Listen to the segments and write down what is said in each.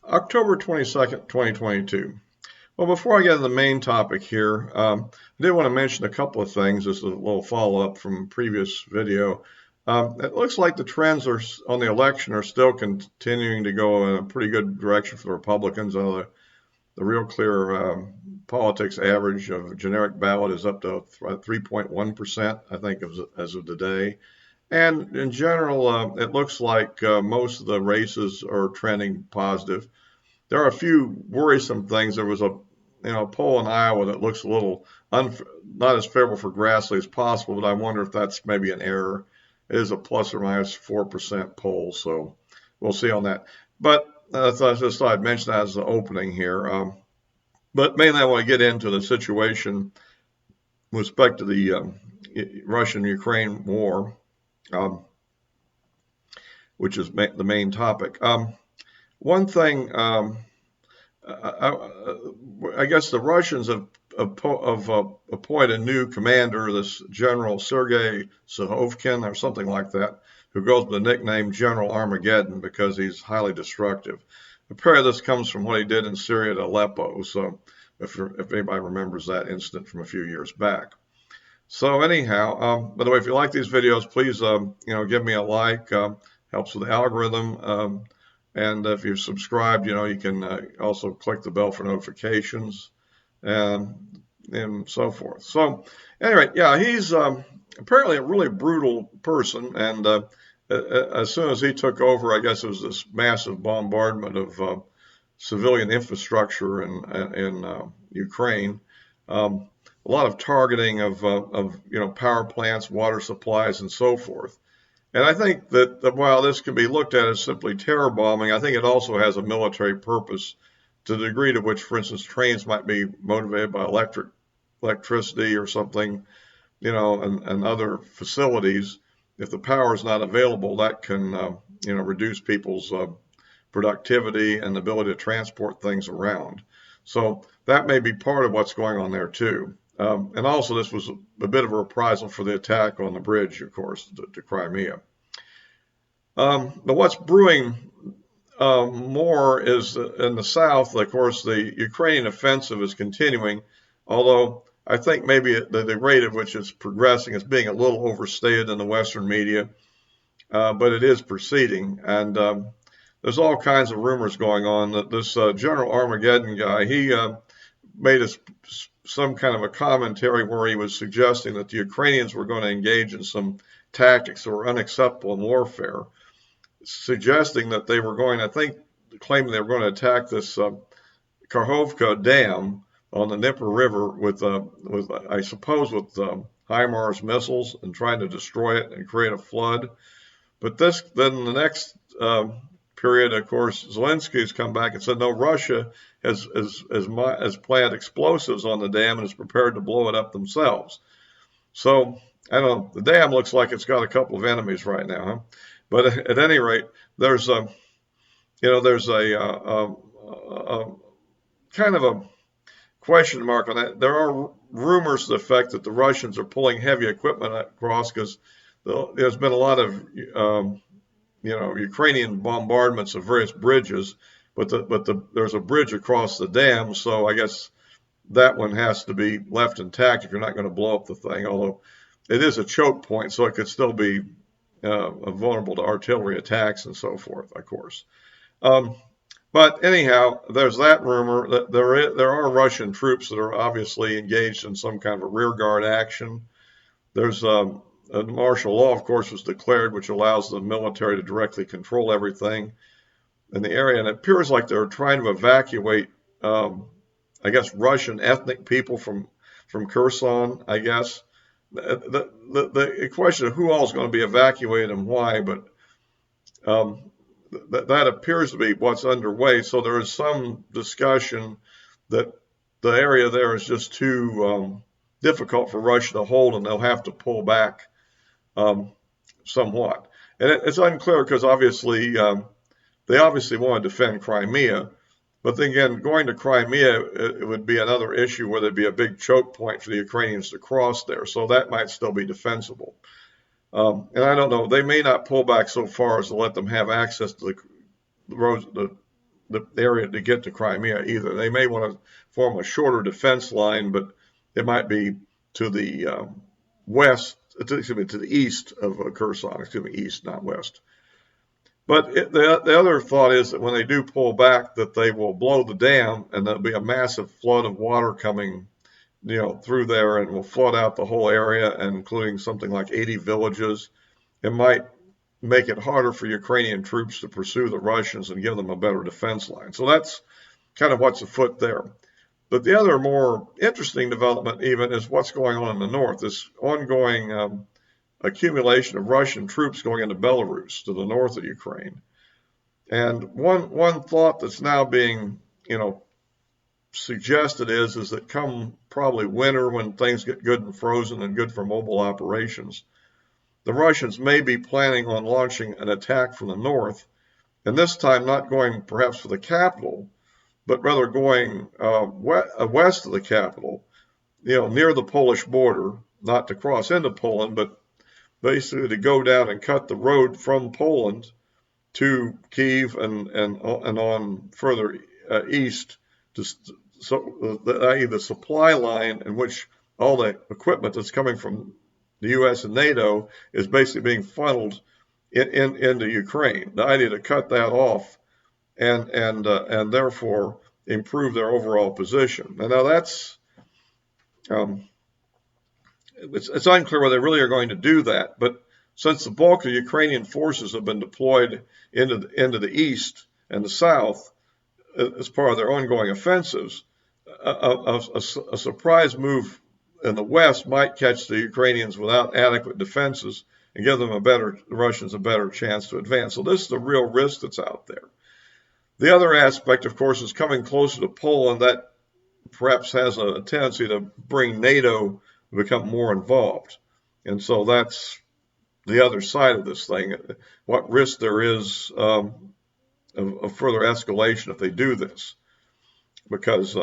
October 22nd, 2022. Well, before I get to the main topic here, I did want to mention a couple of things as a little follow-up from previous video. It looks like the trends on the election are still continuing to go in a pretty good direction for the Republicans. The real clear politics average of generic ballot is up to 3.1%, I think, as of today. And in general, it looks like most of the races are trending positive. There are a few worrisome things. There was a poll in Iowa that looks a little not as favorable for Grassley as possible, but I wonder if that's maybe an error. It is a plus or minus 4% poll, so we'll see on that. But I just thought I'd mention that as the opening here. But mainly I want to get into the situation with respect to the Russian-Ukraine war, which is the main topic. One thing, I guess the Russians have appointed a new commander, this General Sergei Sahovkin or something like that, who goes by the nickname General Armageddon because he's highly destructive. Apparently this comes from what he did in Syria at Aleppo, so if anybody remembers that incident from a few years back. So anyhow, by the way, if you like these videos, please give me a like. Helps with the algorithm. And if you're subscribed, you can also click the bell for notifications and so forth. So anyway, yeah, he's apparently a really brutal person. And as soon as he took over, I guess it was this massive bombardment of civilian infrastructure in Ukraine. A lot of targeting of power plants, water supplies, and so forth. And I think that while this can be looked at as simply terror bombing, I think it also has a military purpose to the degree to which, for instance, trains might be motivated by electricity or something, and other facilities. If the power is not available, that can, reduce people's productivity and ability to transport things around. So that may be part of what's going on there too. And also this was a bit of a reprisal for the attack on the bridge, of course, to Crimea. But what's brewing more is in the south. Of course, the Ukrainian offensive is continuing, although I think maybe the rate at which it's progressing is being a little overstated in the Western media, but it is proceeding. And there's all kinds of rumors going on that this General Armageddon guy, he made some kind of a commentary where he was suggesting that the Ukrainians were going to engage in some tactics that were unacceptable in warfare, suggesting that they were going, claiming they were going to attack this Kakhovka Dam on the Dnieper River with I suppose, with HIMARS missiles and trying to destroy it and create a flood. But then the next period, of course, Zelensky's come back and said, no, Russia has planned explosives on the dam and is prepared to blow it up themselves. So, I don't know, the dam looks like it's got a couple of enemies right now, huh? But at any rate, there's a kind of a question mark on that. There are rumors to the effect that the Russians are pulling heavy equipment across because there's been a lot of Ukrainian bombardments of various bridges, but there's a bridge across the dam, so I guess that one has to be left intact if you're not going to blow up the thing, although it is a choke point, so it could still be vulnerable to artillery attacks and so forth, of course. But anyhow, there's that rumor that there are Russian troops that are obviously engaged in some kind of a rearguard action. There's a martial law, of course, was declared, which allows the military to directly control everything in the area. And it appears like they're trying to evacuate, I guess, Russian ethnic people from Kherson, I guess. The question of who all is going to be evacuated and why, but that appears to be what's underway. So there is some discussion that the area there is just too difficult for Russia to hold, and they'll have to pull back somewhat. And it's unclear because obviously they obviously want to defend Crimea, but then again, going to Crimea, it would be another issue where there'd be a big choke point for the Ukrainians to cross there, so that might still be defensible. And I don't know, they may not pull back so far as to let them have access to the roads, the the area to get to Crimea either. They may want to form a shorter defense line, but it might be to the to the east of Kherson, east, not west. But the other thought is that when they do pull back, that they will blow the dam, and there'll be a massive flood of water coming, through there, and will flood out the whole area, including something like 80 villages. It might make it harder for Ukrainian troops to pursue the Russians and give them a better defense line. So that's kind of what's afoot there. But the other more interesting development even is what's going on in the north, this ongoing accumulation of Russian troops going into Belarus, to the north of Ukraine. And one thought that's now being, suggested is that come probably winter, when things get good and frozen and good for mobile operations, the Russians may be planning on launching an attack from the north, and this time not going perhaps for the capital, but rather going west of the capital, near the Polish border, not to cross into Poland, but basically to go down and cut the road from Poland to Kyiv and on further east, i.e. the supply line in which all the equipment that's coming from the U.S. and NATO is basically being funneled into Ukraine. The idea to cut that off and therefore improve their overall position. And now that's it's unclear whether they really are going to do that. But since the bulk of Ukrainian forces have been deployed into the east and the south as part of their ongoing offensives, a surprise move in the west might catch the Ukrainians without adequate defenses and give them the Russians a better chance to advance. So this is the real risk that's out there. The other aspect, of course, is coming closer to Poland. That perhaps has a tendency to bring NATO to become more involved. And so that's the other side of this thing, what risk there is of further escalation if they do this. Because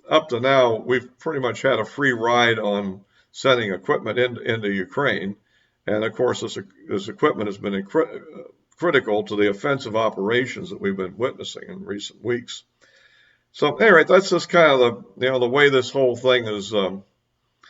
up to now, we've pretty much had a free ride on sending equipment into Ukraine. And of course, this equipment has been critical to the offensive operations that we've been witnessing in recent weeks. So anyway, that's just kind of the way this whole thing is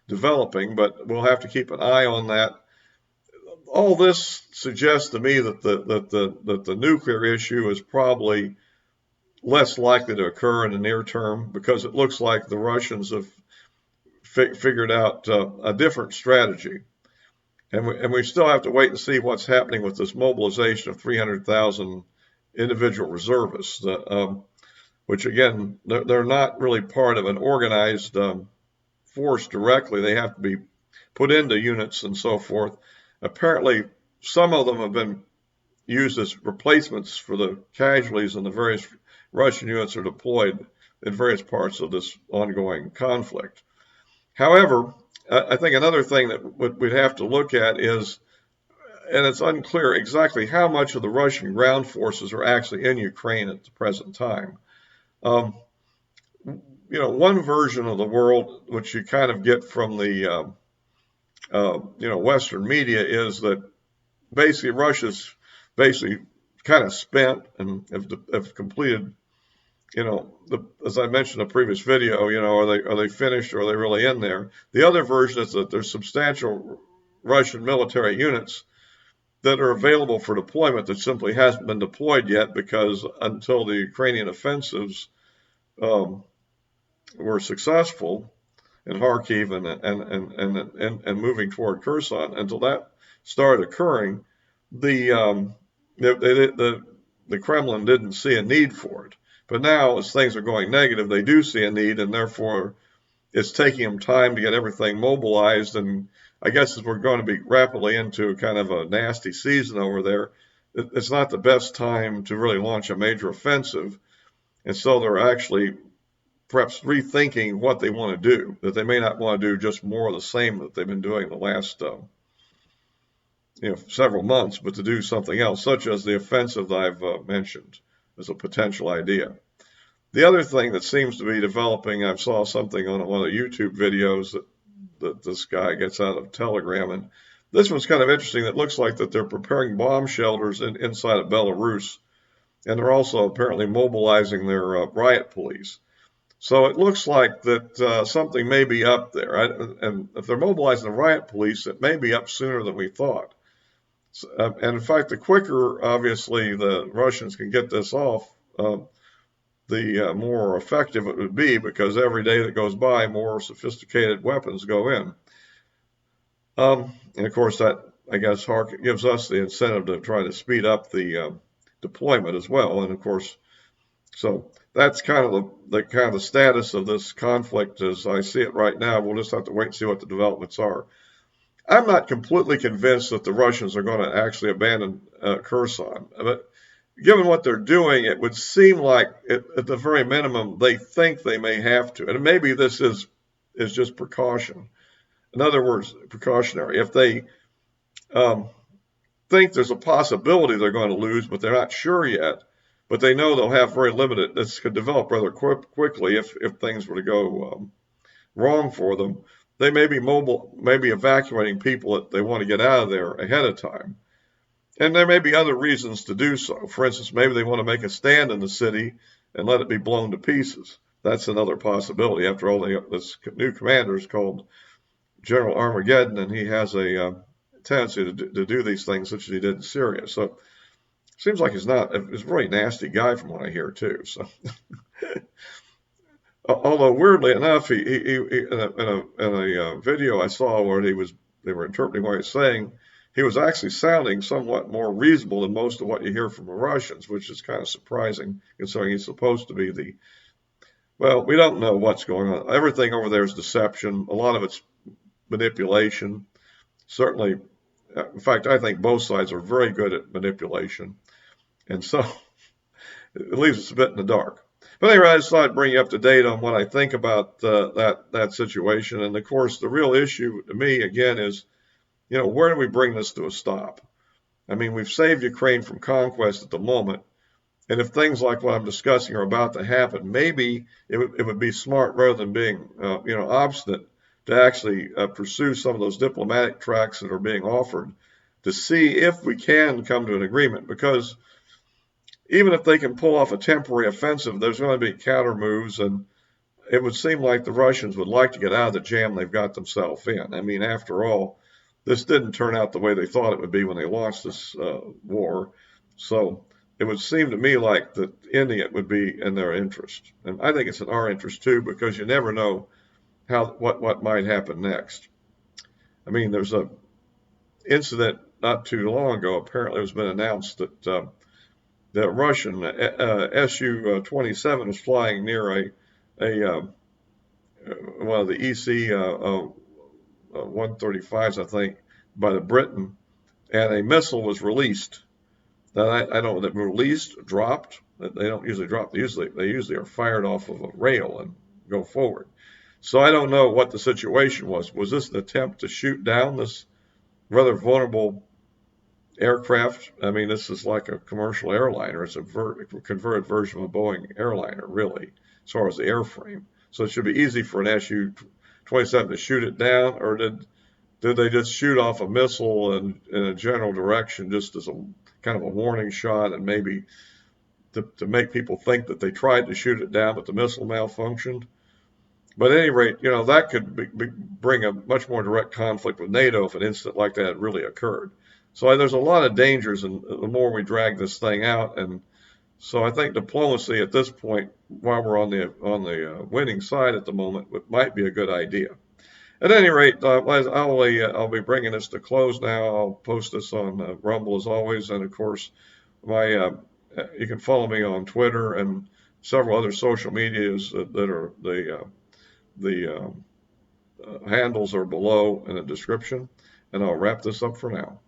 developing, but we'll have to keep an eye on that. All this suggests to me that the nuclear issue is probably less likely to occur in the near term, because it looks like the Russians have figured out a different strategy. And we still have to wait and see what's happening with this mobilization of 300,000 individual reservists, which again, they're not really part of an organized force directly. They have to be put into units and so forth. Apparently, some of them have been used as replacements for the casualties, and the various Russian units are deployed in various parts of this ongoing conflict. However, I think another thing that we'd have to look at is, and it's unclear exactly how much of the Russian ground forces are actually in Ukraine at the present time. One version of the world, which you kind of get from the Western media, is that basically Russia's kind of spent and have completed. As I mentioned in a previous video, are they finished, or are they really in there? The other version is that there's substantial Russian military units that are available for deployment that simply hasn't been deployed yet, because until the Ukrainian offensives were successful in Kharkiv and moving toward Kherson, until that started occurring, the Kremlin didn't see a need for it. But now, as things are going negative, they do see a need, and therefore it's taking them time to get everything mobilized. And I guess as we're going to be rapidly into kind of a nasty season over there, it's not the best time to really launch a major offensive. And so they're actually perhaps rethinking what they want to do, that they may not want to do just more of the same that they've been doing the last several months, but to do something else, such as the offensive that I've mentioned as a potential idea. The other thing that seems to be developing, I saw something on one of the YouTube videos that this guy gets out of Telegram, and this one's kind of interesting. It looks like that they're preparing bomb shelters inside of Belarus, and they're also apparently mobilizing their riot police. So it looks like that something may be up there. And if they're mobilizing the riot police, it may be up sooner than we thought. And in fact, the quicker, obviously, the Russians can get this off, the more effective it would be, because every day that goes by, more sophisticated weapons go in. And of course, that, I guess, gives us the incentive to try to speed up the deployment as well. And of course, so that's kind of the status of this conflict as I see it right now. We'll just have to wait and see what the developments are. I'm not completely convinced that the Russians are going to actually abandon Kherson, but given what they're doing, it would seem like at the very minimum they think they may have to, and maybe this is just precaution. In other words, precautionary. If they think there's a possibility they're going to lose, but they're not sure yet, but they know they'll have very limited. This could develop rather quickly if things were to go wrong for them. They may be maybe evacuating people that they want to get out of there ahead of time. And there may be other reasons to do so. For instance, maybe they want to make a stand in the city and let it be blown to pieces. That's another possibility. After all, this new commander is called General Armageddon, and he has a tendency to do these things, such as he did in Syria. So it seems like he's a really nasty guy from what I hear, too. So. Although weirdly enough, he in a video I saw where they were interpreting what he was saying, he was actually sounding somewhat more reasonable than most of what you hear from the Russians, which is kind of surprising considering he's supposed to be well, we don't know what's going on. Everything over there is deception. A lot of it's manipulation. Certainly, in fact, I think both sides are very good at manipulation. And so it leaves us a bit in the dark. But anyway, I just thought I'd bring you up to date on what I think about that situation. And of course, the real issue to me, again, is, where do we bring this to a stop? I mean, we've saved Ukraine from conquest at the moment. And if things like what I'm discussing are about to happen, maybe it would be smart, rather than being, obstinate, to actually pursue some of those diplomatic tracks that are being offered to see if we can come to an agreement. Because even if they can pull off a temporary offensive, there's going to be counter moves, and it would seem like the Russians would like to get out of the jam they've got themselves in. I mean, after all, this didn't turn out the way they thought it would be when they launched this war. So it would seem to me like that ending it would be in their interest. And I think it's in our interest too, because you never know what might happen next. I mean, there's a incident not too long ago, apparently it has been announced that the Russian Su-27 was flying near one of the EC-135s, I think, by the Britain, and a missile was released. Now, I don't know that released, dropped. They don't usually drop. They usually are fired off of a rail and go forward. So I don't know what the situation was. Was this an attempt to shoot down this rather vulnerable aircraft? I mean, this is like a commercial airliner. It's a converted version of a Boeing airliner, really, as far as the airframe. So it should be easy for an Su-27 to shoot it down, or did they just shoot off a missile in a general direction, just as a kind of a warning shot, and maybe to make people think that they tried to shoot it down, but the missile malfunctioned? But at any rate, that could bring a much more direct conflict with NATO if an incident like that had really occurred. So there's a lot of dangers, and the more we drag this thing out, and so I think diplomacy at this point, while we're on the winning side at the moment, might be a good idea. At any rate, I'll be bringing this to close now. I'll post this on Rumble as always, and of course, you can follow me on Twitter and several other social medias that are the handles are below in the description. And I'll wrap this up for now.